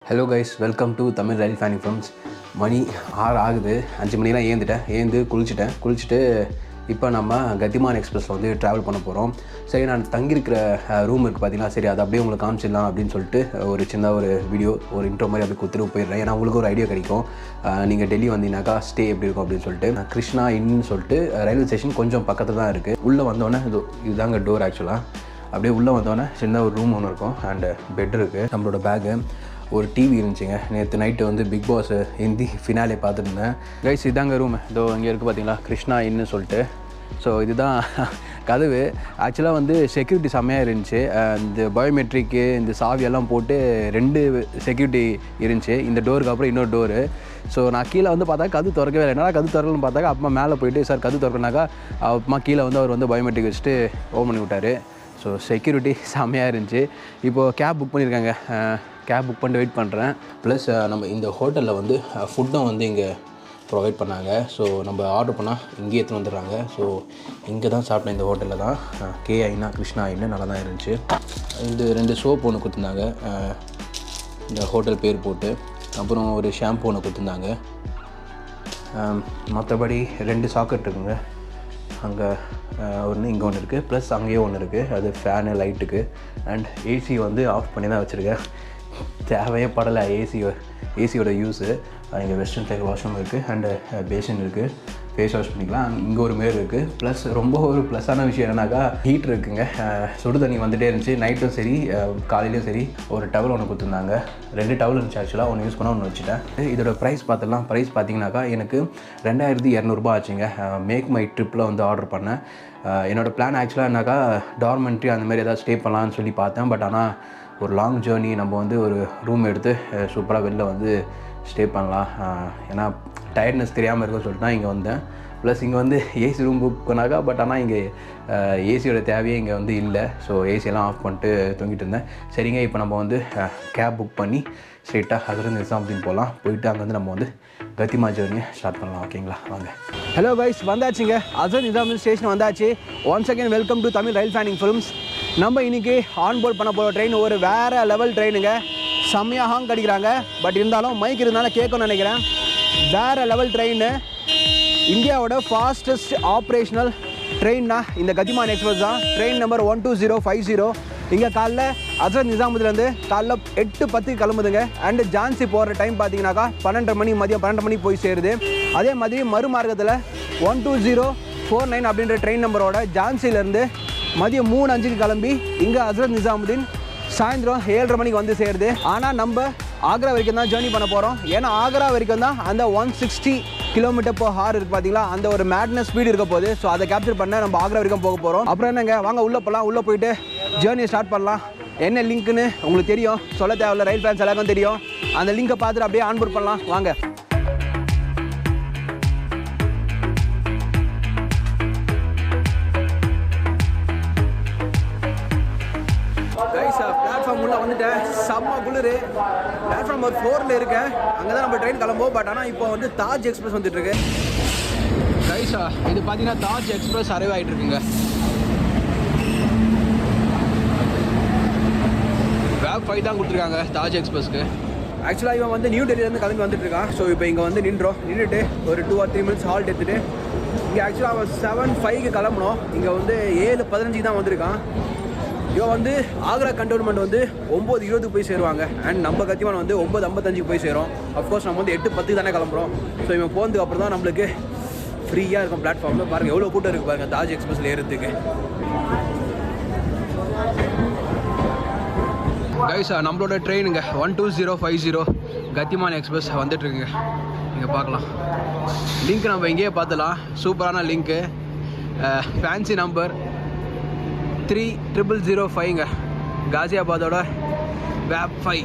Hello guys, welcome to Tamil Railfanning Films. மணி 6 ஆகுது. 5 மணிலாம் ஏந்து குளிச்சுட்டு இப்போ நம்ம கத்திமான் எக்ஸ்பிரஸில் வந்து ட்ராவல் பண்ண போகிறோம். சரி, நான் தங்கியிருக்கிற ரூம் இருக்குது பார்த்தீங்கன்னா, சரி அதை அப்படியே உங்களுக்கு காமிச்சிடலாம் அப்படின்னு சொல்லிட்டு ஒரு சின்ன ஒரு வீடியோ ஒரு இன்ட்ரோ மாதிரி அப்படியே கொடுத்துட்டு போயிடுறேன். ஏன்னா உங்களுக்கு ஒரு ஐடியா கிடைக்கும், நீங்கள் டெல்லி வந்தீங்கன்னாக்கா ஸ்டே எப்படி இருக்கும் அப்படின்னு சொல்லிட்டு. கிருஷ்ணா இன்னு சொல்லிட்டு ரயில்வே ஸ்டேஷன் கொஞ்சம் பக்கத்தில் தான் இருக்குது. உள்ளே வந்தோடனே இதுதாங்க டோர். ஆக்சுவலாக அப்படியே உள்ளே வந்தோடனே சின்ன ஒரு ரூம் ஒன்று இருக்கும் அண்டு பெட் இருக்குது, நம்மளோட பேகு, ஒரு டிவி இருந்துச்சுங்க. நேற்று நைட்டு வந்து பிக் பாஸ் ஹிந்தி ஃபினாலே பார்த்துருந்தேன். கைஸ் இதாங்க ரூம். இதோ இங்கே இருக்குது பார்த்தீங்களா, கிருஷ்ணா இன்னு சொல்லிட்டு. ஸோ இதுதான் கதவு. ஆக்சுவலாக வந்து செக்யூரிட்டி செம்மையாக இருந்துச்சு. இந்த பயோமெட்ரிக்கு இந்த சாவியெல்லாம் போட்டு 2 செக்யூரிட்டி இருந்துச்சு. இந்த டோருக்கு அப்புறம் இன்னொரு டோரு. ஸோ நான் கீழே வந்து பார்த்தா கது திறக்கவே இல்லை. என்னடா கது திறக்கணும்னு பார்த்தாக்கா அப்புறமா மேலே போயிட்டு சார் கது திறக்கணாக்கா அப்புறமா கீழே வந்து அவர் வந்து பயோமெட்ரிக் வச்சுட்டு ஓப்பன் பண்ணி விட்டார். ஸோ செக்யூரிட்டி செம்மையாக இருந்துச்சு. இப்போது கேப் புக் பண்ணியிருக்காங்க. கேப் புக் பண்ணிட்டு வெயிட் பண்ணுறேன். ப்ளஸ் நம்ம இந்த ஹோட்டலில் வந்து ஃபுட்டும் வந்து இங்கே ப்ரொவைட் பண்ணாங்க. ஸோ நம்ம ஆர்டர் பண்ணால் இங்கேயே எடுத்துன்னு வந்துடுறாங்க. ஸோ இங்கே தான் சாப்பிட்டேன், இந்த ஹோட்டலில் தான். KIனா கிருஷ்ணா இன்னு நல்லா தான் இருந்துச்சு. இது 2 சோப் ஒன்று கொடுத்துருந்தாங்க இந்த ஹோட்டல் பேர் போட்டு. அப்புறம் ஒரு ஷாம்பு ஒன்று கொடுத்துருந்தாங்க. மற்றபடி 2 சாக்கெட் இருக்குங்க. அங்கே ஒன்று, இங்கே ஒன்று இருக்குது, ப்ளஸ் அங்கேயே ஒன்று இருக்குது. அது ஃபேனு லைட்டுக்கு. அண்ட் ஏசி வந்து ஆஃப் பண்ணி தான் வச்சுருக்கேன். தேவையே படலை ஏசியோட யூஸு. இங்கே வெஸ்டர்ன் ஸ்டைல் வாஷ்ரூம் இருக்குது அண்டு பேஷன் இருக்குது, ஃபேஸ் வாஷ் பண்ணிக்கலாம். இங்கே ஒரு மேர் இருக்குது. ப்ளஸ் ரொம்ப ஒரு ப்ளஸ்ஸான விஷயம் என்னன்னாக்கா ஹீட் இருக்குங்க. சுடு தண்ணி வந்துகிட்டே இருந்துச்சு. நைட்டும் சரி காலையிலையும் சரி. ஒரு டவல் ஒன்று கொடுத்துருந்தாங்க. 2 டவல் இருந்துச்சு ஆக்சுவலாக. ஒன்று யூஸ் பண்ணால் ஒன்று வச்சுட்டேன். இதோட ப்ரைஸ் பார்த்துடலாம். ப்ரைஸ் பார்த்தீங்கன்னாக்கா எனக்கு 2200 ஆச்சுங்க. மேக் மை ட்ரிப்பில் வந்து ஆர்டர் பண்ணேன். என்னோடய பிளான் ஆக்சுவலாக என்னக்கா டார்மெண்ட்ரி அந்த மாதிரி ஏதாவது ஸ்டே பண்ணலான்னு சொல்லி பார்த்தேன். பட் ஆனால் ஒரு லாங் ஜேர்னி, நம்ம வந்து ஒரு ரூம் எடுத்து சூப்பராக வெளில வந்து ஸ்டே பண்ணலாம். ஏன்னா டயர்ட்னஸ் தெரியாமல் இருக்குன்னு சொல்லிட்டு தான் இங்கே வந்தேன். ப்ளஸ் இங்கே வந்து ஏசி ரூம் புக் பண்ணாக்கா, பட் ஆனால் இங்கே ஏசியோட தேவையே இங்கே வந்து இல்லை. ஸோ ஏசியெல்லாம் ஆஃப் பண்ணிட்டு தூங்கிட்டு இருந்தேன். சரிங்க, இப்போ நம்ம வந்து கேப் புக் பண்ணி ஸ்ட்ரெயிட்டாக அதுலேருந்து நிசாமுதீன் போகலாம். போயிட்டு அங்கே வந்து நம்ம வந்து கத்திமா ஜேர்னியை ஸ்டார்ட் பண்ணலாம். ஓகேங்களா, வாங்க. ஹலோ கைஸ், வந்தாச்சுங்க. அசர் நிசாமுதீன் ஸ்டேஷன் வந்தாச்சு. Once again welcome to Tamil railfanning films. நம்ம இன்றைக்கி ஆன்போர்ட் பண்ண போகிற ட்ரெயின் ஒரு வேறு லெவல் ட்ரெயினுங்க. செம்மையாக ஹாங் கடிக்கிறாங்க. பட் இருந்தாலும் மைக் இருந்தாலும் கேட்கணும்னு நினைக்கிறேன். வேறு லெவல் ட்ரெயின். இந்தியாவோட ஃபாஸ்டஸ்ட் ஆப்ரேஷனல் ட்ரெயின்னா இந்த கத்திமான் எக்ஸ்பிரஸ் தான். Train number 12050. இங்கே காலைல ஹசரத் நிசாமுதீன்லேருந்து காலைல 8:10 கிளம்புதுங்க. அண்டு ஜான்சி போகிற டைம் பார்த்தீங்கன்னாக்கா 12:30 மணி, மதியம் 12 மணிக்கு போய் சேருது. அதே மாதிரி மறுமார்க்கத்தில் 12049 அப்படின்ற ட்ரெயின் நம்பரோட ஜான்சிலேருந்து மதியம் 3:05 கிளம்பி இங்கே ஹசரத் நிசாமுதீன் சாயந்தரம் 7:30 மணிக்கு வந்து சேருது. ஆனால் நம்ம ஆக்ரா வரைக்கும் தான் ஜேர்னி பண்ண போகிறோம். ஏன்னா ஆக்ரா வரைக்கும் தான் அந்த 160 km/h இருக்குது பார்த்தீங்களா, அந்த ஒரு மேட்னஸ் ஸ்பீடு இருக்க போகுது. ஸோ அதை கேப்சர் பண்ண நம்ம ஆக்ரா வரைக்கும் போக போகிறோம். அப்புறம் என்னங்க, வாங்க உள்ளே போகலாம். உள்ளே போயிட்டு ஜேர்னியை ஸ்டார்ட் பண்ணலாம். என்ன லிங்க்குன்னு உங்களுக்கு தெரியும், சொல்ல தேவையில்ல, ரயில் ஃபேன்ஸ் எல்லாருக்கும் தெரியும். அந்த லிங்கை பார்த்துட்டு அப்படியே ஆன்போர்ட் பண்ணலாம். வாங்க. பிளாட்ஃபார்ம் உள்ள வந்துட்டேன். செம்ம குளிர். பிளாட்ஃபார்ம் ஒரு 4ல் இருக்கேன். அங்கே தான் நம்ம ட்ரெயின் கிளம்போம். பட் ஆனால் இப்போ வந்து தாஜ் எக்ஸ்பிரஸ் வந்துட்டுருக்கு. கைஸா, இது பார்த்தீங்கன்னா தாஜ் எக்ஸ்பிரஸ் அரைவ் ஆகிட்டு இருக்குங்க. வேப் 5 தான் கொடுத்துருக்காங்க தாஜ் எக்ஸ்பிரஸ்க்கு. ஆக்சுவலாக இவன் வந்து நியூ டெல்லியிலேருந்து கிளம்பி வந்துட்டுருக்கான். ஸோ இப்போ இங்கே வந்து நின்றுட்டு ஒரு 2 or 3 minutes ஹால்ட் எடுத்துகிட்டு இங்கே ஆக்சுவலாக அவன் 7:05 கிளம்பணும். இங்கே வந்து 7:15 தான் வந்திருக்கான். இவன் வந்து ஆக்ரா கண்டோன்மெண்ட் வந்து 9:20 போய் சேருவாங்க. அண்ட் நம்ம கத்திமான் வந்து 9:55 போய் சேரும். அஃப்கோர்ஸ் நம்ம வந்து 8:10 தானே கிளம்புறோம். ஸோ இவன் போனதுக்கு அப்புறம் தான் நம்மளுக்கு ஃப்ரீயாக இருக்கும் பிளாட்ஃபார்மில். பாருங்கள் எவ்வளோ கூட்டம் இருக்குது பாருங்கள் தாஜ் எக்ஸ்பிரஸில் ஏறுறதுக்கு. கைஸ், நம்மளோட ட்ரெயினுங்க 12050 கத்திமான் எக்ஸ்பிரஸ் வந்துட்டுருக்குங்க. நீங்கள் பார்க்கலாம். லிங்க் நம்ம இங்கேயே பார்த்துலாம். சூப்பரான லிங்க்கு. ஃபேன்சி நம்பர் 3005ங்க. காசியாபாதோட வேப் 5.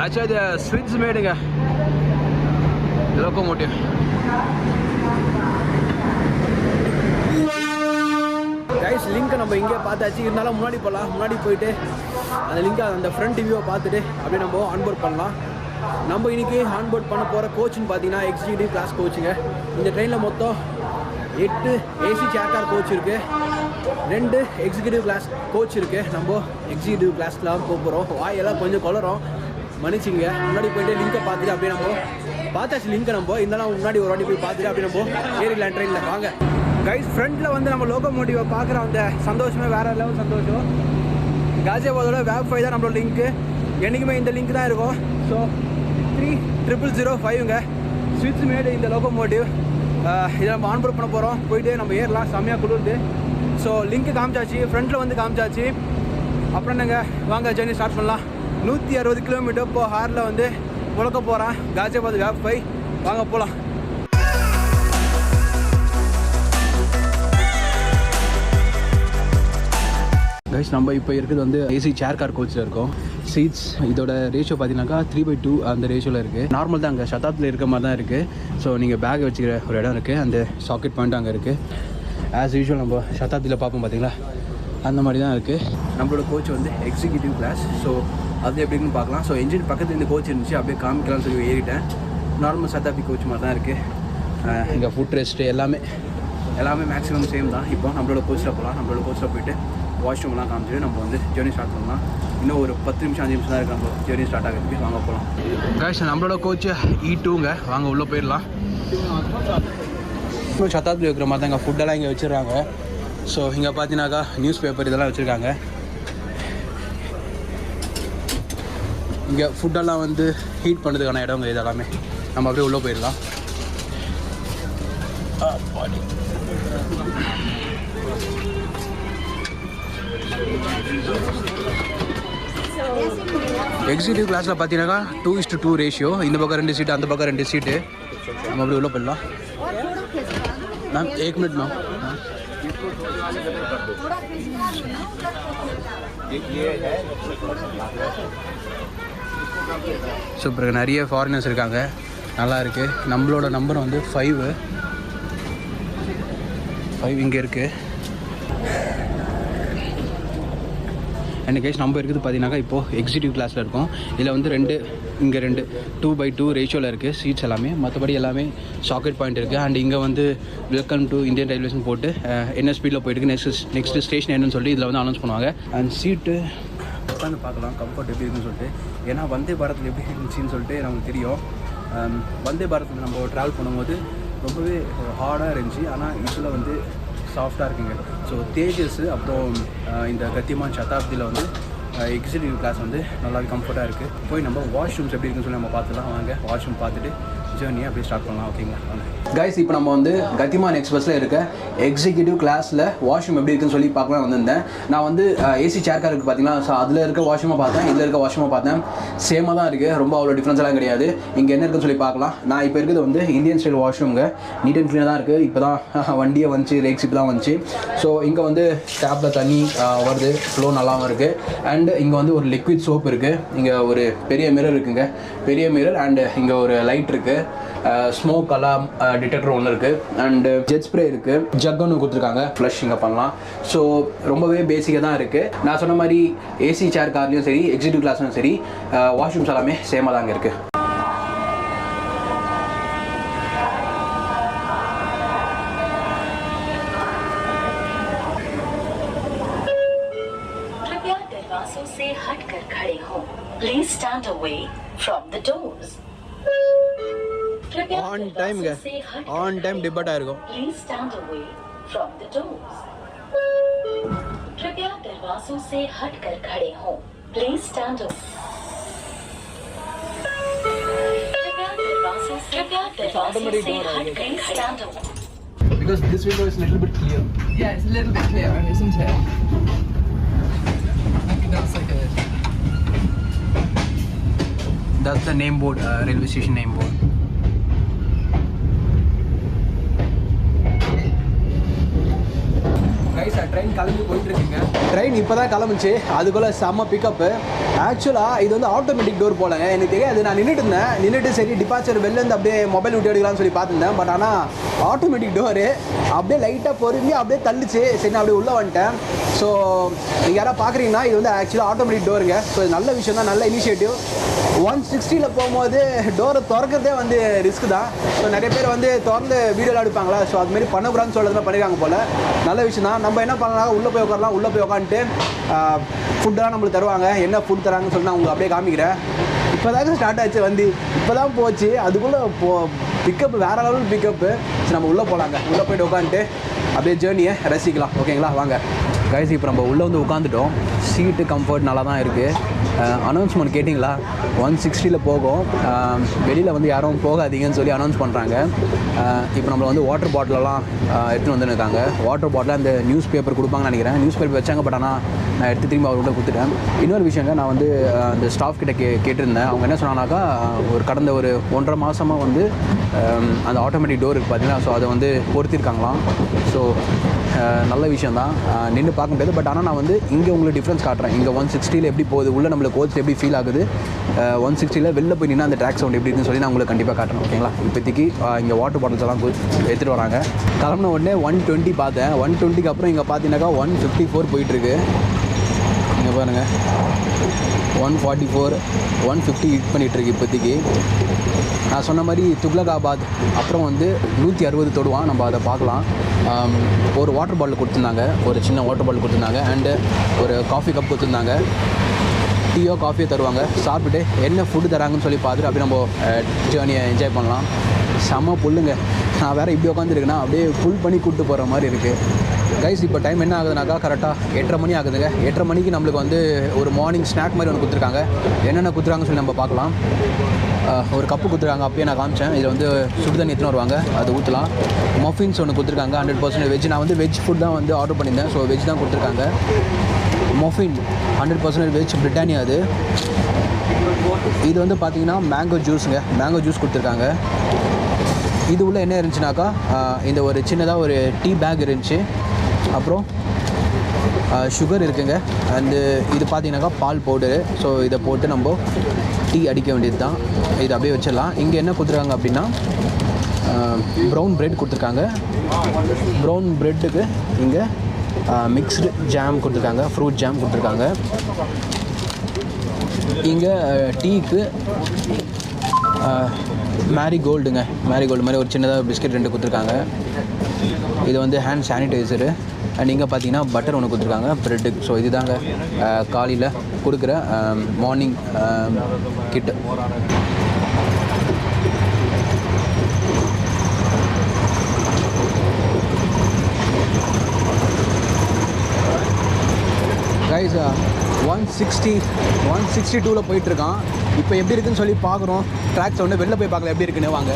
ஆக்சுவலாக இது ஸ்விட்ச் மேடுங்க லோக்கோமோட்டிவ். கைஸ், லிங்க்கை நம்ம இங்கே பார்த்தாச்சு. இருந்தாலும் முன்னாடி போகலாம். முன்னாடி போயிட்டு அந்த லிங்கை, அந்த ஃப்ரண்ட் வியூவை பார்த்துட்டு அப்படியே நம்ம ஆன்போர்ட் பண்ணலாம். நம்ம இன்றைக்கி ஆன்போர்ட் பண்ண போகிற கோச்சுன்னு பார்த்தீங்கன்னா எக்ஸிக்யூட்டிவ் கிளாஸ் கோச்சுங்க. இந்த ட்ரெயினில் மொத்தம் 8 ஏசி சேர் கார் கோச் இருக்குது. 2 எக்ஸிக்யூட்டிவ் கிளாஸ் கோச் இருக்குது. நம்ம எக்ஸிக்யூட்டிவ் கிளாஸ்லாம் போகிறோம். வாயெல்லாம் கொஞ்சம் குளறோம், மன்னிச்சிங்க. முன்னாடி போய்ட்டு லிங்கை பார்த்துட்டு அப்படியே நம்ம பார்த்தாச்சு லிங்கை. நம்ம இருந்தாலும் முன்னாடி ஒரு வாட்டி போய் பார்த்துட்டு அப்படியே நம்ம ஏறிடலாம் ட்ரெயினில். வாங்க கைஸ், ஃப்ரண்ட்டில் வந்து நம்ம லோகோமோட்டிவை பார்க்குற அந்த சந்தோஷமே வேறு லெவல் சந்தோஷம். காசியாபாதோட வேப் 5 தான் நம்மளோட லிங்க்கு. என்றைக்குமே இந்த லிங்க் தான் இருக்கும். ஸோ 3005ங்க ஸ்விட்ச் மேடு இந்த லோகோமோட்டிவ். இதை நம்ம ஆன்போர்ட் பண்ண போகிறோம். போயிட்டு நம்ம ஏறலாம், செம்மையாக குளிருது. ஸோ லிங்க்கு காமிச்சாச்சு, ஃப்ரண்ட்டில் வந்து காமிச்சாச்சு. அப்புறம் என்னங்க, வாங்க ஜர்னி ஸ்டார்ட் பண்ணலாம். 160 கிலோமீட்டர் இப்போ ஹாரில் வந்து உழக்க போகிறேன். காசியாபாத் வேப் 5. வாங்க போகலாம். கைஸ், நம்ம இப்போ இருக்கிறது வந்து ஏசி சேர் கார் கோச்சில் இருக்கோம். சீட்ஸ் இதோட ரேஷியோ பார்த்தீங்கன்னாக்கா 3/2 அந்த ரேஷியோவில் இருக்குது. நார்மல் தான், அங்கே சதாப்தியில் இருக்க மாதிரி தான் இருக்குது. ஸோ நீங்கள் பேக் வச்சுக்கிற ஒரு இடம் இருக்குது, அந்த சாக்கெட் பாயிண்ட் அங்கே இருக்குது. ஆஸ் யூஷுவல் நம்ம சதாப்தியில் பார்ப்போம் பார்த்தீங்களா, அந்த மாதிரி தான் இருக்குது. நம்மளோட கோச் வந்து எக்ஸிக்யூட்டிவ் கிளாஸ். ஸோ அது எப்படின்னு பார்க்கலாம். ஸோ என்ஜின் பக்கத்தில் இந்த கோச் இருந்துச்சு, அப்படியே காமிக்கலாம்னு சொல்லி ஏறிட்டேன். நார்மல் சதாப்தி கோச் மாதிரி தான் இருக்குது. இங்கே ஃபுட் ரெஸ்ட்டு எல்லாமே மேக்ஸிமம் சேம் தான். இப்போ நம்மளோட கோச்சில் போகலாம். நம்மளோட கோச்சில் போய்ட்டு வாஷ்ரூம்லாம் காமிச்சிட்டு நம்ம வந்து ஜேர்னி ஸ்டார்ட் பண்ணலாம். இன்னும் ஒரு 10 நிமிஷம் 5 நிமிஷம் தான் இருக்குது நம்ம ஜேர்னி ஸ்டார்ட் ஆகிறதுக்கு. வாங்க போகலாம். கைஸ், நம்மளோட கோச் E2ங்க. வாங்க உள்ளே போயிடலாம். இன்னும் சதாப்தி வைக்கிற மாதிரி தான் இங்கே ஃபுட்டெல்லாம் இங்கே வச்சுருக்காங்க. ஸோ இங்கே பார்த்தீங்கன்னாக்கா நியூஸ் பேப்பர் இதெல்லாம் வச்சுருக்காங்க. இங்கே ஃபுட்டெல்லாம் வந்து ஹீட் பண்ணுறதுக்கான இடங்க இதெல்லாமே. நம்ம அப்படியே உள்ளே போயிடலாம். எக்ஸிக்யூட்டிவ் கிளாஸில் பார்த்தீங்கன்னாக்கா 2:2 ரேஷியோ. இந்த பக்கம் 2 சீட்டு, அந்த பக்கம் 2 சீட்டு. நம்ம அப்படி உள்ள போயிடலாம். Ma'am 1 minute ma'am. சூப்பர். நிறைய ஃபாரினர்ஸ் இருக்காங்க, நல்லா இருக்குது. நம்மளோட நம்பர் வந்து 5 இங்கே இருக்குது. அண்ட் கேஸ் நம்ம இருக்குது பார்த்தீங்கன்னாக்கா இப்போது எக்ஸிக்யூட்டிவ் கிளாஸில் இருக்கும். இதில் வந்து 2 ரேஷியோவில் இருக்குது சீட்ஸ் எல்லாமே. மற்றபடி எல்லாமே சாக்கெட் பாயிண்ட் இருக்குது. அண்ட் இங்கே வந்து வெல்கம் டு இந்தியன் ரயில்வேஸ்னு போட்டு என்ன ஸ்பீடில் போயிட்டு நெக்ஸ்ட் ஸ்டேஷன் என்னன்னு சொல்லி இதில் வந்து அனௌன்ஸ் பண்ணுவாங்க. அண்ட் சீட்டு உட்காந்து பார்க்கலாம் கம்ஃபர்ட் எப்படி இருக்குன்னு சொல்லிட்டு. ஏன்னா வந்தே பாரத்தில் எப்படி இருந்துச்சின்னு சொல்லிட்டு நமக்கு தெரியும். வந்தே பாரத்தில் நம்ம ட்ராவல் பண்ணும்போது ரொம்பவே ஹார்டாக இருந்துச்சு. ஆனால் இதில் வந்து சாஃப்டாக இருக்குங்க. ஸோ தேஜஸ் அப்புறம் இந்த கத்திமான் சதாப்தியில் வந்து எக்ஸிக்யூட்டிவ் கிளாஸ் வந்து நல்லாவே கம்ஃபர்ட்டாக இருக்குது. போய் நம்ம வாஷ்ரூம்ஸ் எப்படி இருக்குன்னு சொல்லி நம்ம பார்த்துலாம். வாங்க வாஷ்ரூம் பார்த்துட்டு ஜேர்னியை அப்படியே ஸ்டார்ட் பண்ணலாம். ஓகேங்களா? கைஸ், இப்போ நம்ம வந்து கத்திமான் எக்ஸ்பிரஸில் இருக்க எக்ஸிக்யூட்டிவ் கிளாஸில் வாஷ்ரூம் எப்படி இருக்குன்னு சொல்லி பார்க்கலாம் வந்திருந்தேன். நான் வந்து ஏசி சேர் கார் இருக்குது பார்த்தீங்களா. ஸோ அதில் இருக்க வாஷ்ரூமை பார்த்தேன், இதில் இருக்க வாஷ்ரூமை பார்த்தேன். சேமாக தான் இருக்குது, ரொம்ப அவ்வளோ டிஃப்ரென்ஸ்லாம் கிடையாது. இங்கே என்ன இருக்குன்னு சொல்லி பார்க்கலாம். நான் இப்போ இருக்கிறது வந்து இந்தியன் ஸ்டைல் வாஷ்ரூம்ங்க. நீட் அண்ட் க்ளீனாக தான் இருக்குது. இப்போ தான் வண்டியை வந்துச்சு, ரேக்ஸ் இப்போ தான் வந்துச்சு. ஸோ இங்கே வந்து டேப்பில் தண்ணி வருது, ஃப்ளோ நல்லாவும் இருக்குது. அண்ட் இங்கே வந்து ஒரு லிக்விட் சோப் இருக்குது. இங்கே ஒரு பெரிய மிரர் இருக்குங்க, பெரிய மிரர். அண்டு இங்கே ஒரு லைட் இருக்குது, ஸ்மோக் அலாம் டிடெக்டர் ஒன்று இருக்குது. அண்டு ஜெட் ஸ்ப்ரே இருக்குது, ஜக் ஒன்று கொடுத்துருக்காங்க, ஃப்ளஷ் இங்கே பண்ணலாம். ஸோ ரொம்பவே பேசிக்காக தான் இருக்குது. நான் சொன்ன மாதிரி ஏசி சேர் கார்லேயும் சரி எக்ஸிக்யூட்டிவ் கிளாஸ்லையும் சரி வாஷ்ரூம்ஸ் எல்லாமே சேமாக தாங்க இருக்குது. से हटकर खड़े हों. Please stand away from the doors. On time गा. On time डिब्बा टायर को. Please stand away from the doors. कृपया दरवाजों से हटकर खड़े हों. Please stand away. कृपया दरवाजों से हटकर stand away. Because this window is a little bit clear. Yeah, it's a little bit clearer, isn't it? That's like a... That's the name board, railway station name board. Guys, train கிளம்பி போயிட்டுருக்குங்க. Train இப்போ தான் கிளம்பிச்சு. அதுக்குள்ளே செம்ம pickup. ஆக்சுவலாக இது வந்து automatic door போலங்க. எனக்கு தெரியாது. நான் நின்றுட்டு சரி டிபார்ச்சர் வெளிலேருந்து அப்படியே மொபைல் விட்டு எடுக்கலாம்னு சொல்லி பார்த்துருந்தேன். பட் ஆனால் ஆட்டோமேட்டிக் டோரு அப்படியே லைட்டாக பொறுமையாக அப்படியே தள்ளிச்சு. சரி, நான் அப்படியே உள்ளே வந்துட்டேன். ஸோ நீங்கள் யாராவது பார்க்குறீங்கன்னா இது வந்து ஆக்சுவலாக ஆட்டோமேட்டிக் டோருங்க. ஸோ இது நல்ல விஷயம் தான், நல்ல இனிஷியேட்டிவ். 160 போகும்போது டோரை திறக்கிறதே வந்து ரிஸ்க் தான். ஸோ நிறைய பேர் வந்து திறந்து வீடியோவில் எடுப்பாங்களா, ஸோ அதுமாரி பண்ணக்கூடாதுன்னு சொல்கிறதுலாம் பண்ணிருக்காங்க போல். நல்ல விஷயம் தான். நம்ம என்ன பண்ணலாம், உள்ளே போய் உட்காரலாம். உள்ளே போய் உட்காந்துட்டு ஃபுட்டெல்லாம் நம்மளுக்கு தருவாங்க. என்ன ஃபுட் தராங்கன்னு சொல்லி நான் உங்களுக்கு அப்படியே காமிக்கிறேன். இப்போ தாங்க ஸ்டார்ட் ஆச்சு வந்து, இப்போ தான் போச்சு. அதுக்குள்ளே பிக்கப் வேறு லெவல் பிக்கப்பு. சரி நம்ம உள்ளே போகலாங்க. உள்ளே போய்ட்டு உட்காந்துட்டு அப்படியே ஜேர்னியை ரசிக்கலாம். ஓகேங்களா, வாங்க கைஸ். இப்போ நம்ம உள்ளே வந்து உட்காந்துட்டோம். சீட்டு கம்ஃபர்ட் நல்லா தான் இருக்குது. அனௌன்ஸ்மெண்ட் கேட்டிங்களா, 160 போகும். வெளியில் வந்து யாரும் போகாதீங்கன்னு சொல்லி அனௌன்ஸ் பண்ணுறாங்க. இப்போ நம்மளை வந்து வாட்டர் பாட்டிலெல்லாம் எடுத்துகிட்டு வந்துருக்காங்க. வாட்டர் பாட்டில் அந்த நியூஸ் பேப்பர் கொடுப்பாங்கன்னு நினைக்கிறேன். நியூஸ் பேப்பர் வச்சாங்க, பட் ஆனால் நான் எடுத்து திரும்பி அவர்கிட்ட கொடுத்துட்டேன். இன்னொரு விஷயங்க, நான் வந்து அந்த ஸ்டாஃப் கிட்ட கேட்டிருந்தேன். அவங்க என்ன சொன்னாங்கனாக்கா, கடந்த ஒரு 1.5 மாதமாக வந்து அந்த ஆட்டோமேட்டிக் டோர் இருக்குது பார்த்தீங்கன்னா, ஸோ அதை வந்து பொருத்திருக்காங்களாம். ஸோ நல்ல விஷயந்தான், நின்று பார்க்க முடியாது. பட் ஆனால் நான் வந்து இங்கே உங்களுக்கு டிஃப்ரென்ஸ் காட்டுறேன். இங்கே 160 எப்படி போகுது, உள்ளே நம்மளுக்கு கோச் எப்படி ஃபீல் ஆகுது, 160 வெளில போய் நின்று அந்த ட்ராக் சவுண்ட் எப்படி இருக்குன்னு சொல்லி நான் உங்களுக்கு கண்டிப்பாக காட்டுறேன். ஓகேங்களா, இப்போதைக்கு இங்கே வாட்டர் பாட்டில்ஸ் எல்லாம் எடுத்துகிட்டு வராங்க. கிளம்பின உடனே 120 பார்த்தேன். 120க்கு அப்புறம் இங்கே பார்த்தீங்கன்னாக்கா 154 போயிட்டுருக்கு. இங்கே பாருங்கள், 144, 150 ஹிட் பண்ணிகிட்ருக்கு இப்போதைக்கு. நான் சொன்ன மாதிரி துக்லகாபாத் அப்புறம் வந்து 160 தொடுவான். நம்ம அதை பார்க்கலாம். ஒரு வாட்டர் பாட்டில் கொடுத்துருந்தாங்க, ஒரு சின்ன வாட்டர் பாட்டில் கொடுத்துருந்தாங்க. அண்டு ஒரு காஃபி கப் கொடுத்துருந்தாங்க. டீயோ காஃபியோ தருவாங்க. சாப்பிட்டுட்டு என்ன ஃபுட்டு தராங்கன்னு சொல்லி பார்த்துட்டு அப்படியே நம்ம ஜேர்னியை என்ஜாய் பண்ணலாம். செம்ம புல்லுங்க. நான் வேறு இப்படி உட்காந்துருக்கேன்னா அப்படியே ஃபுல் பண்ணி கூப்பிட்டு போகிற மாதிரி இருக்குது. கைஸ் இப்போ டைம் என்ன ஆகுதுனாக்கா கரெக்டாக 8:30 மணி ஆகுதுங்க. 8:30 மணிக்கு நம்மளுக்கு வந்து ஒரு மார்னிங் ஸ்நாக் மாதிரி ஒன்று கொடுத்துருக்காங்க. என்னென்ன கொடுத்துருக்காங்கன்னு சொல்லி நம்ம பார்க்கலாம். ஒரு கப்பு கொடுத்துருக்காங்க, அப்பயே நான் காமிச்சேன். இதில் வந்து சுடு தண்ணி எடுத்துன்னு வருவாங்க, அது ஊற்றலாம். மஃபின்ஸ் ஒன்று கொடுத்துருக்காங்க, 100% வெஜ். நான் வந்து வெஜ் ஃபுட் தான் வந்து ஆர்டர் பண்ணியிருந்தேன், ஸோ வெஜ் தான் கொடுத்துருக்காங்க. மஃபின் 100% வெஜ், பிரிட்டானியா அது. இது வந்து பார்த்தீங்கன்னா மேங்கோ ஜூஸுங்க, மேங்கோ ஜூஸ் கொடுத்துருக்காங்க. இது உள்ள என்ன இருந்துச்சுனாக்கா, இந்த ஒரு சின்னதாக ஒரு டீ பேக் இருந்துச்சு. அப்புறம் சுகர் இருக்குங்க. அண்டு இது பார்த்தீங்கன்னாக்கா பால் பவுடரு. ஸோ இதை போட்டு நம்ம டீ அடிக்க வேண்டியது தான். இது அப்படியே வச்சிடலாம். இங்கே என்ன கொடுத்துருக்காங்க அப்படின்னா, ப்ரௌன் ப்ரெட் கொடுத்துருக்காங்க. ப்ரௌன் ப்ரெட்டுக்கு இங்கே மிக்ஸ்டு ஜாம் கொடுத்துருக்காங்க, ஃப்ரூட் ஜாம் கொடுத்துருக்காங்க. இங்கே டீக்கு மேரிகோல்டுங்க, மேரிகோல்டு மாதிரி ஒரு சின்னதாக பிஸ்கெட் 2 கொடுத்துருக்காங்க. இது வந்து ஹேண்ட் சானிடைசரு. அண்ட் இங்கே பார்த்தீங்கன்னா பட்டர் ஒன்று கொடுத்துருக்காங்க ப்ரெட்டுக்கு. ஸோ இது தாங்க காலையில் கொடுக்குற மார்னிங் கிட்டு. கைஸ் 162 போயிட்டுருக்கான். இப்போ எப்படி இருக்குன்னு சொல்லி பார்க்குறோம். ட்ராக் சவுண்டு வெளில போய் பார்க்கல எப்படி இருக்குன்னு. வாங்க.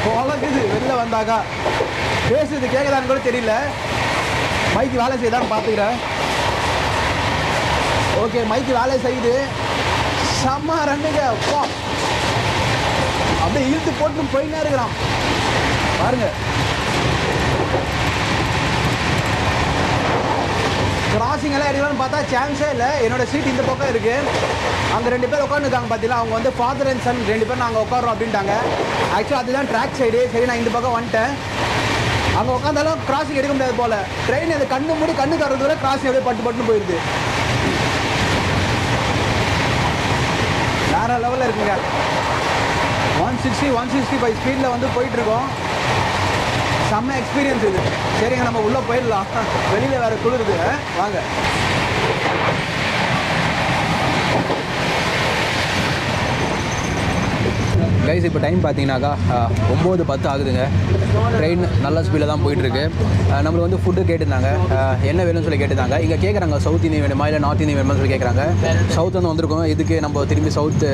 குழக்குது வெளில வந்தாக்கா. பேசுறது கேட்குதான்னு கூட தெரியல. மைக்கு வேலை செய்யுதான்னு பார்த்துக்கிறேன். ஓகே, மைக்கு வேலை செய்யுது. செம்ம ரன்னுங்க. அப்படியே இழுத்து போட்டு போயின்னே இருக்கிறான் பாருங்க. கிராசிங் எல்லாம் எடுக்கலாம்னு பார்த்தா சான்ஸே இல்லை. என்னோட சீட் இந்த பக்கம் இருக்குது. அங்கே 2 பேர் உட்காந்துருக்காங்க பார்த்தீங்களா, அவங்க வந்து ஃபாதர் அண்ட் சன் 2 பேர் நாங்கள் உட்காரோம் அப்படின்ட்டாங்க. ஆக்சுவலாக அதுதான் ட்ராக் சைடு. சரி, நான் இந்த பக்கம் வந்துட்டேன். அங்கே உட்காந்தாலும் கிராசிங் எடுக்க முடியாது போல். ட்ரெயின் அது கண்ணு மூடி கண்ணு தரதுல கிராசிங் அப்படியே பட்டு போயிடுது. வேறு லெவலில் இருக்குங்க. 165 ஸ்பீடில் வந்து போயிட்டுருக்கோம். செம்ம எக்ஸ்பீரியன்ஸ் இது. சரிங்க, நம்ம உள்ளே போயிடலாம். வெளியில் வேறு குளிருது. வாங்க. கைஸ் இப்போ டைம் பார்த்தீங்கன்னாக்கா 9:10 ஆகுதுங்க. ட்ரெயின் நல்ல ஸ்பீடில் தான் போயிட்டுருக்கு. நம்மளுக்கு வந்து ஃபுட்டு கேட்டிருந்தாங்க, என்ன வேணும்னு சொல்லி கேட்டிருந்தாங்க. இங்கே கேட்குறாங்க சவுத் இந்தியன் வேணுமா இல்லை நார்த் இந்தியன் வேணுமா சொல்லி கேட்குறாங்க. சவுத் வந்து வந்திருக்கோம், இதுக்கு நம்ம திரும்பி சவுத்து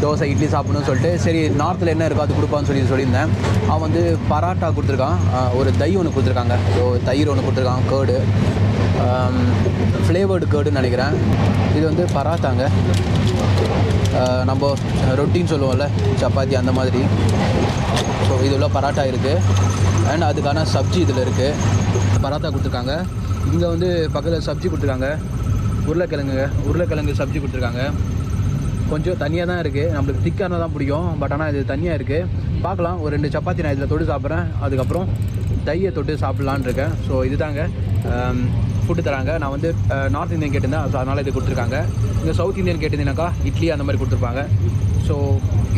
தோசை இட்லி சாப்பிடணும்னு சொல்லிட்டு சரி நார்த்தில் என்ன இருக்கோ அது கொடுப்பான்னு சொல்லியிருந்தேன். அவன் வந்து பராட்டா கொடுத்துருக்கான், ஒரு தயிர் ஒன்று கொடுத்துருக்காங்க, ஸோ தயிர் ஒன்று கொடுத்துருக்கான், கேர்டு ஃப்ளேவர்டு கேர்டுன்னு நினைக்கிறேன். இது வந்து பராத்தாங்க, நம்ம ரொட்டின்னு சொல்லுவோம்ல சப்பாத்தி அந்த மாதிரி. ஸோ இதில் பராட்டா இருக்குது. அண்ட் அதுக்கான சப்ஜி இதில் இருக்குது. பராத்தா கொடுத்துருக்காங்க. இங்கே வந்து பக்கத்தில் சப்ஜி கொடுத்துருக்காங்க, உருளைக்கிழங்கு சப்ஜி கொடுத்துருக்காங்க. கொஞ்சம் தனியாக தான் இருக்குது, நம்மளுக்கு திக்கான தான் பிடிக்கும். பட் ஆனால் இது தனியாக இருக்குது. பார்க்கலாம். ஒரு 2 சப்பாத்தி நான் இதில் தொட்டு சாப்பிட்றேன். அதுக்கப்புறம் தையை தொட்டு சாப்பிட்லான்னு இருக்கேன். ஸோ இதுதாங்க ஃபுட்டு தராங்க. நான் வந்து நார்த் இந்தியன் கேட்டிருந்தேன், ஸோ அதனால் இது கொடுத்துருக்காங்க. இங்கே சவுத் இந்தியன் கேட்டிருந்தீங்கன்னாக்கா இட்லி அந்த மாதிரி கொடுத்துருப்பாங்க. ஸோ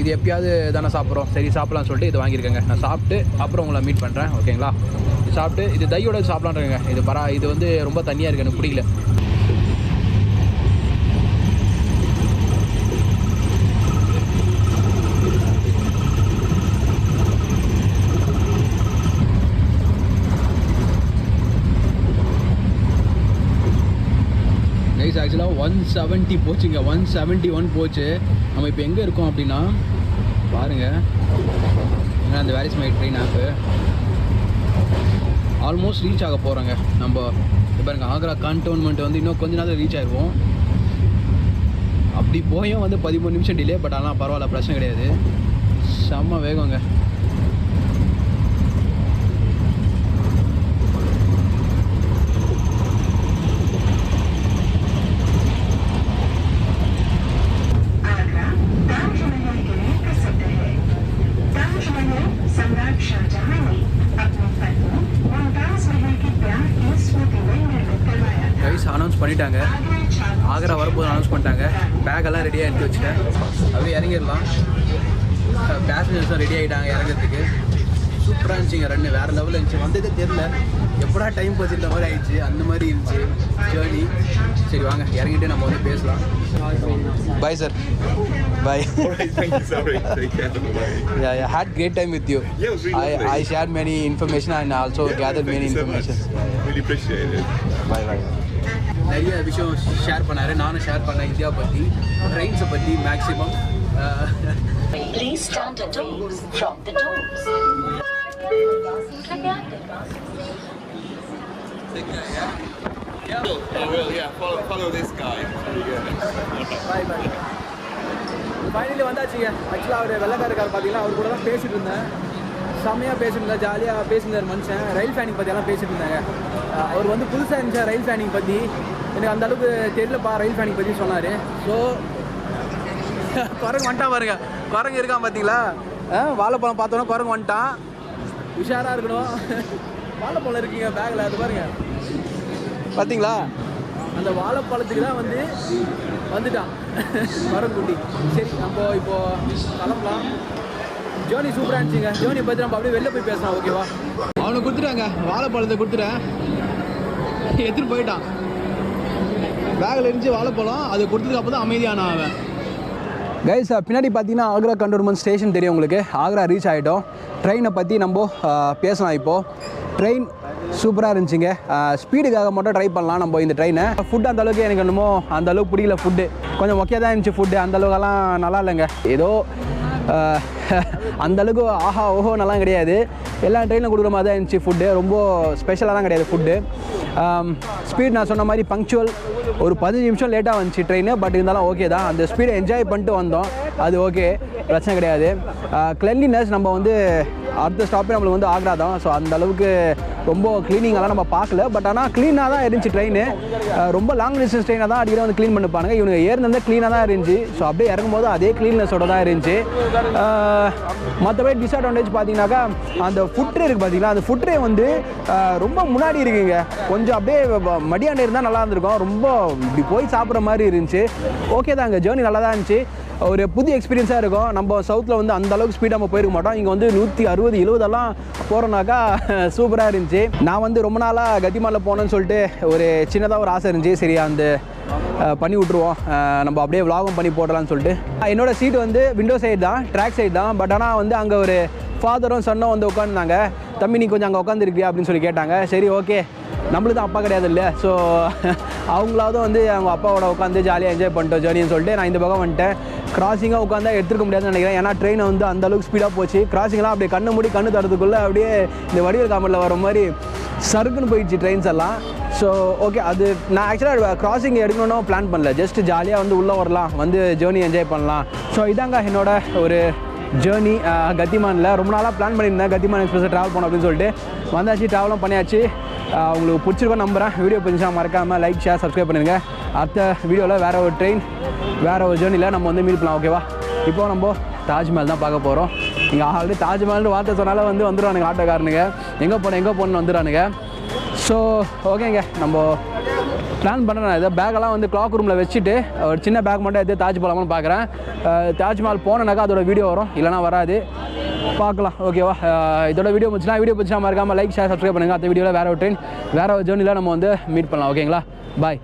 இது எப்பயாவது தானே சாப்பிட்றோம், சரி சாப்பிட்லான்னு சொல்லிட்டு இது வாங்கியிருக்கேங்க. நான் சாப்பிட்டு அப்புறம் உங்களை மீட் பண்ணுறேன், ஓகேங்களா? சாப்பிட்டு இது தையோட சாப்பிட்லான்றேங்க. இது வந்து ரொம்ப தண்ணியாக இருக்குது, எனக்கு பிடிக்கல. ஆக்சுவலாக 170 போச்சுங்க, 171 போச்சு. நம்ம இப்போ எங்கே இருக்கோம் அப்படின்னா பாருங்கள், ஏன்னா அந்த varies my train app almost reach ஆக போகிறோங்க. நம்ம பாருங்க ஆக்ரா கண்டோன்மெண்ட் வந்து இன்னும் கொஞ்ச நாள் ரீச் ஆகிடுவோம். அப்படி போயும் வந்து 13 நிமிஷம் டிலே, பட் ஆனால் பரவாயில்ல, பிரச்சனை கிடையாது. செம்ம வேகங்க. அனௌன்ஸ் பண்ணிட்டாங்க, ஆக்ரா வரப்போது அனௌன்ஸ் பண்ணிட்டாங்க. பேக்கெல்லாம் ரெடியாக எடுத்து வச்சுட்டேன், அப்படியே இறங்கிடலாம். பேசஞ்சர்ஸும் ரெடி ஆகிட்டாங்க இறங்கிறதுக்கு. சூப்பராக இருந்துச்சுங்க, ரன்னு வேறு லெவலில் இருந்துச்சு. வந்ததே தெரில, எப்படா டைம் போச்சுன்ற மாதிரி ஆயிடுச்சு, அந்த மாதிரி இருந்துச்சு ஜேர்னி. சரி வாங்க இறங்கிட்டு நம்ம வந்து பேசலாம். Bye sir. Bye. Alright, thank you. Sorry. Take care. Yeah, I had great time with you. Yeah, it was really lovely. I shared many information and also gathered many information. So really appreciate it. Bye bye. நிறைய விஷயம் share பண்ணாரு, நானும் share பண்ணேன் India பற்றி, ட்ரெயின்ஸை பற்றி maximum. Please stand away from the doors. I will. Yeah, follow this guy. Bye bye. Finally வந்தாச்சுங்க. ஆக்சுவலாக அவர் வெள்ளைக்காரக்கார் பார்த்தீங்கன்னா அவர் கூட தான் பேசிகிட்டு இருந்தேன். செம்மையாக பேசியிருந்தேன், ஜாலியாக பேசியிருந்தார் மனுஷன். ரயில் ஃபேனிங் பற்றியெல்லாம் பேசிட்டு இருந்தாங்க. அவர் வந்து புதுசாக இருந்துச்சு ரயில் ஃபேனிங் பற்றி, எனக்கு அந்த அளவுக்கு தெரியலப்பா ரயில் ஃபேனிங் பற்றி சொன்னார். ஸோ குரங்கு வந்துட்டான் பாருங்க, குரங்கு இருக்கான் பார்த்தீங்களா? வாழைப்பழம் பார்த்தோன்னா குரங்கு வந்துட்டான். உஷாராக இருக்கணும். வாழைப்பழம் இருக்குங்க பேக்கில், அது பாருங்க பார்த்தீங்களா? அந்த வாழைப்பழத்துக்கு தான் வந்துட்டான் குரங்குட்டி. சரி நம்ம இப்போது கிளம்பலாம். ஜேர்னி சூப்பராக இருந்துச்சுங்க. ஜேர்னி பற்றி நம்ம அப்படியே வெளில போய் பேசலாம், ஓகேவா? அவனுக்கு கொடுத்துட்டாங்க, வாழைப்பழத்தை கொடுத்துட்டேன், எடுத்துகிட்டு போயிட்டான். பேக்கில் இருந்துச்சு வாழைப்பழம், அது கொடுத்ததுக்கு அப்போ தான் அமைதியான அவன். கைஸ் பின்னாடி பார்த்தீங்கன்னா ஆக்ரா கண்டோன்மெண்ட் ஸ்டேஷன் தெரியும் உங்களுக்கு. ஆக்ரா ரீச் ஆகிட்டோம். ட்ரெயினை பற்றி நம்ம பேசலாம். இப்போது ட்ரெயின் சூப்பராக இருந்துச்சுங்க. ஸ்பீடுக்காக மட்டும் ட்ரை பண்ணலாம் நம்ம இந்த ட்ரெயினை. ஃபுட் அந்தளவுக்கு எனக்கு என்னமோ அந்தளவுக்கு பிடிக்கல. ஃபுட்டு கொஞ்சம் ஓகே தான் இருந்துச்சு. ஃபுட்டு அந்தளவுக்கெல்லாம் நல்லா இல்லைங்க. ஏதோ அந்தளவுக்கு ஆஹா ஓஹோ நல்லா கிடையாது. எல்லா ட்ரெயினில் கொடுக்குற மாதிரி தான் இருந்துச்சு. ஃபுட்டு ரொம்ப ஸ்பெஷலாலாம் கிடையாது ஃபுட்டு. ஸ்பீட் நான் சொன்ன மாதிரி பங்க்சுவல், ஒரு 15 நிமிஷம் லேட்டாக வந்துச்சு ட்ரெயின். பட் இருந்தாலும் ஓகே தான், அந்த ஸ்பீடை என்ஜாய் பண்ணிட்டு வந்தோம், அது ஓகே, பிரச்சனை கிடையாது. கிளென்லினஸ் நம்ம வந்து அடுத்த ஸ்டாப்பே நம்மளுக்கு வந்து ஆக்ரா தான். ஸோ அந்த அளவுக்கு ரொம்ப க்ளீனிங்கெல்லாம் நம்ம பார்க்கல. பட் ஆனால் க்ளீனாக தான் இருந்துச்சு ட்ரெயின். ரொம்ப லாங் டிஸ்டன்ஸ் ட்ரெயினாக தான் அடிக்கடி வந்து க்ளீன் பண்ணிப்பானுங்க. இவங்க ஏறினது க்ளீனாக தான் இருந்துச்சு. ஸோ அப்படியே இறங்கும்போது அதே க்ளீன்னஸோட தான் இருந்துச்சு. மற்றபடி டிஸ்அட்வான்டேஜ் பார்த்தீங்கன்னாக்கா அந்த ஃபுட்ரே இருக்குது பார்த்தீங்களா, அந்த ஃபுட்ரே வந்து ரொம்ப முன்னாடி இருக்குங்க. கொஞ்சம் அப்படியே மடியாண்டே இருந்தால் நல்லா இருந்திருக்கும். ரொம்ப இப்படி போய் சாப்பிட்ற மாதிரி இருந்துச்சு. ஓகே தாங்க, ஜேர்னி நல்லா தான் இருந்துச்சு. ஒரு புது எக்ஸ்பீரியன்ஸாக இருக்கும். நம்ம சவுத்தில் வந்து அந்த அளவுக்கு ஸ்பீடாக நம்ம போயிருக்க மாட்டோம். இங்கே வந்து 160, 70 போகிறோன்னாக்கா சூப்பராக இருந்துச்சு. நான் வந்து ரொம்ப நாளாக கத்திமானில் போனேன்னு சொல்லிட்டு ஒரு சின்னதாக ஒரு ஆசை இருந்துச்சு. சரி அந்த பண்ணி விட்ருவோம், நம்ம அப்படியே விலாகும் பண்ணி போடலான்னு சொல்லிட்டு. என்னோடய சீட் வந்து விண்டோ சைடு தான், ட்ராக் சைடு தான். பட் ஆனால் வந்து அங்கே ஒரு ஃபாதரும் சன்னும் வந்து உட்காந்துருந்தாங்க. தம்பி நீ கொஞ்சம் அங்கே உட்காந்துருக்கியா அப்படின்னு சொல்லி கேட்டாங்க. சரி ஓகே, நம்மளுக்கு தான் அப்பா கிடையாது இல்லை, ஸோ அவங்களாவது வந்து அவங்க அப்பாவோட உட்காந்து ஜாலியாக என்ஜாய் பண்ணிட்டோம் ஜேர்னின்னு சொல்லிட்டு நான் இந்த பக்கம் வந்துட்டேன். கிராசிங்காக உட்காந்தா எடுத்துக்க முடியாதுன்னு நினைக்கிறேன். ஏன்னா ட்ரெயின் வந்து அந்தளவுக்கு ஸ்பீடாக போச்சு. கிராசிங்லாம் அப்படியே கண்ணு மூடி கண்ணு தரதுக்குள்ளே அப்படியே இந்த வடிவேல் காமெடியில் வர மாதிரி சருக்குன்னு போயிடுச்சு ட்ரெயின்ஸ் எல்லாம். ஸோ ஓகே, அது நான் ஆக்சுவலாக கிராசிங் எடுக்கணும்னு பிளான் பண்ணல, ஜஸ்ட் ஜாலியாக வந்து உள்ளே வரலாம், வந்து ஜேர்னி என்ஜாய் பண்ணலாம். ஸோ இதாங்க என்னோட ஒரு ஜேர்னி கத்திமானில். ரொம்ப நாளாக பிளான் பண்ணியிருந்தேன் கத்திமான் எக்ஸ்பிரஸை ட்ராவல் பண்ணோம் அப்படின்னு சொல்லிட்டு. வந்தாச்சு, ட்ராவலும் பண்ணியாச்சு. உங்களுக்கு பிடிச்சிருக்கோன்னு நம்புகிறேன். வீடியோ பிடிச்சா மறக்காமல் லைக், ஷேர், சப்ஸ்கிரைப் பண்ணிடுங்க. அடுத்த வீடியோவில் வேறு ஒரு ட்ரெயின், வேறு ஒரு ஜேர்னியில் நம்ம வந்து மீட் பண்ணலாம், ஓகேவா? இப்போ நம்ம தாஜ்மஹால் தான் பார்க்க போகிறோம். இங்கே ஆல்ரெடி தாஜ்மஹால்னு வார்த்தை சொன்னாலே வந்துடுவானுங்க ஆட்டோக்காரனுங்க, எங்கே போகணுன்னு வந்துடுறானுங்க. ஸோ ஓகேங்க, நம்ம பிளான் பண்ணுறேன். இதை பேக்கெல்லாம் கிளாக் ரூமில் வச்சுட்டு ஒரு சின்ன பேக் மட்டும் எதே தாஜ் போகலாமான்னு பார்க்குறேன். தாஜ்மஹால் போனேனாக்கா அதோட வீடியோ வரும், இல்லைனா வராது, பார்க்கலாம். ஓகேவா? இதோட வீடியோ பிடிச்சினா மறக்காமல் லைக் ஷேர் சப்ஸ்கிரைப் பண்ணுங்கள். அடுத்த வீடியோவில் வேறு ஒரு ஜேர்னியில் நம்ம மீட் பண்ணலாம். ஓகேங்களா? பாய்.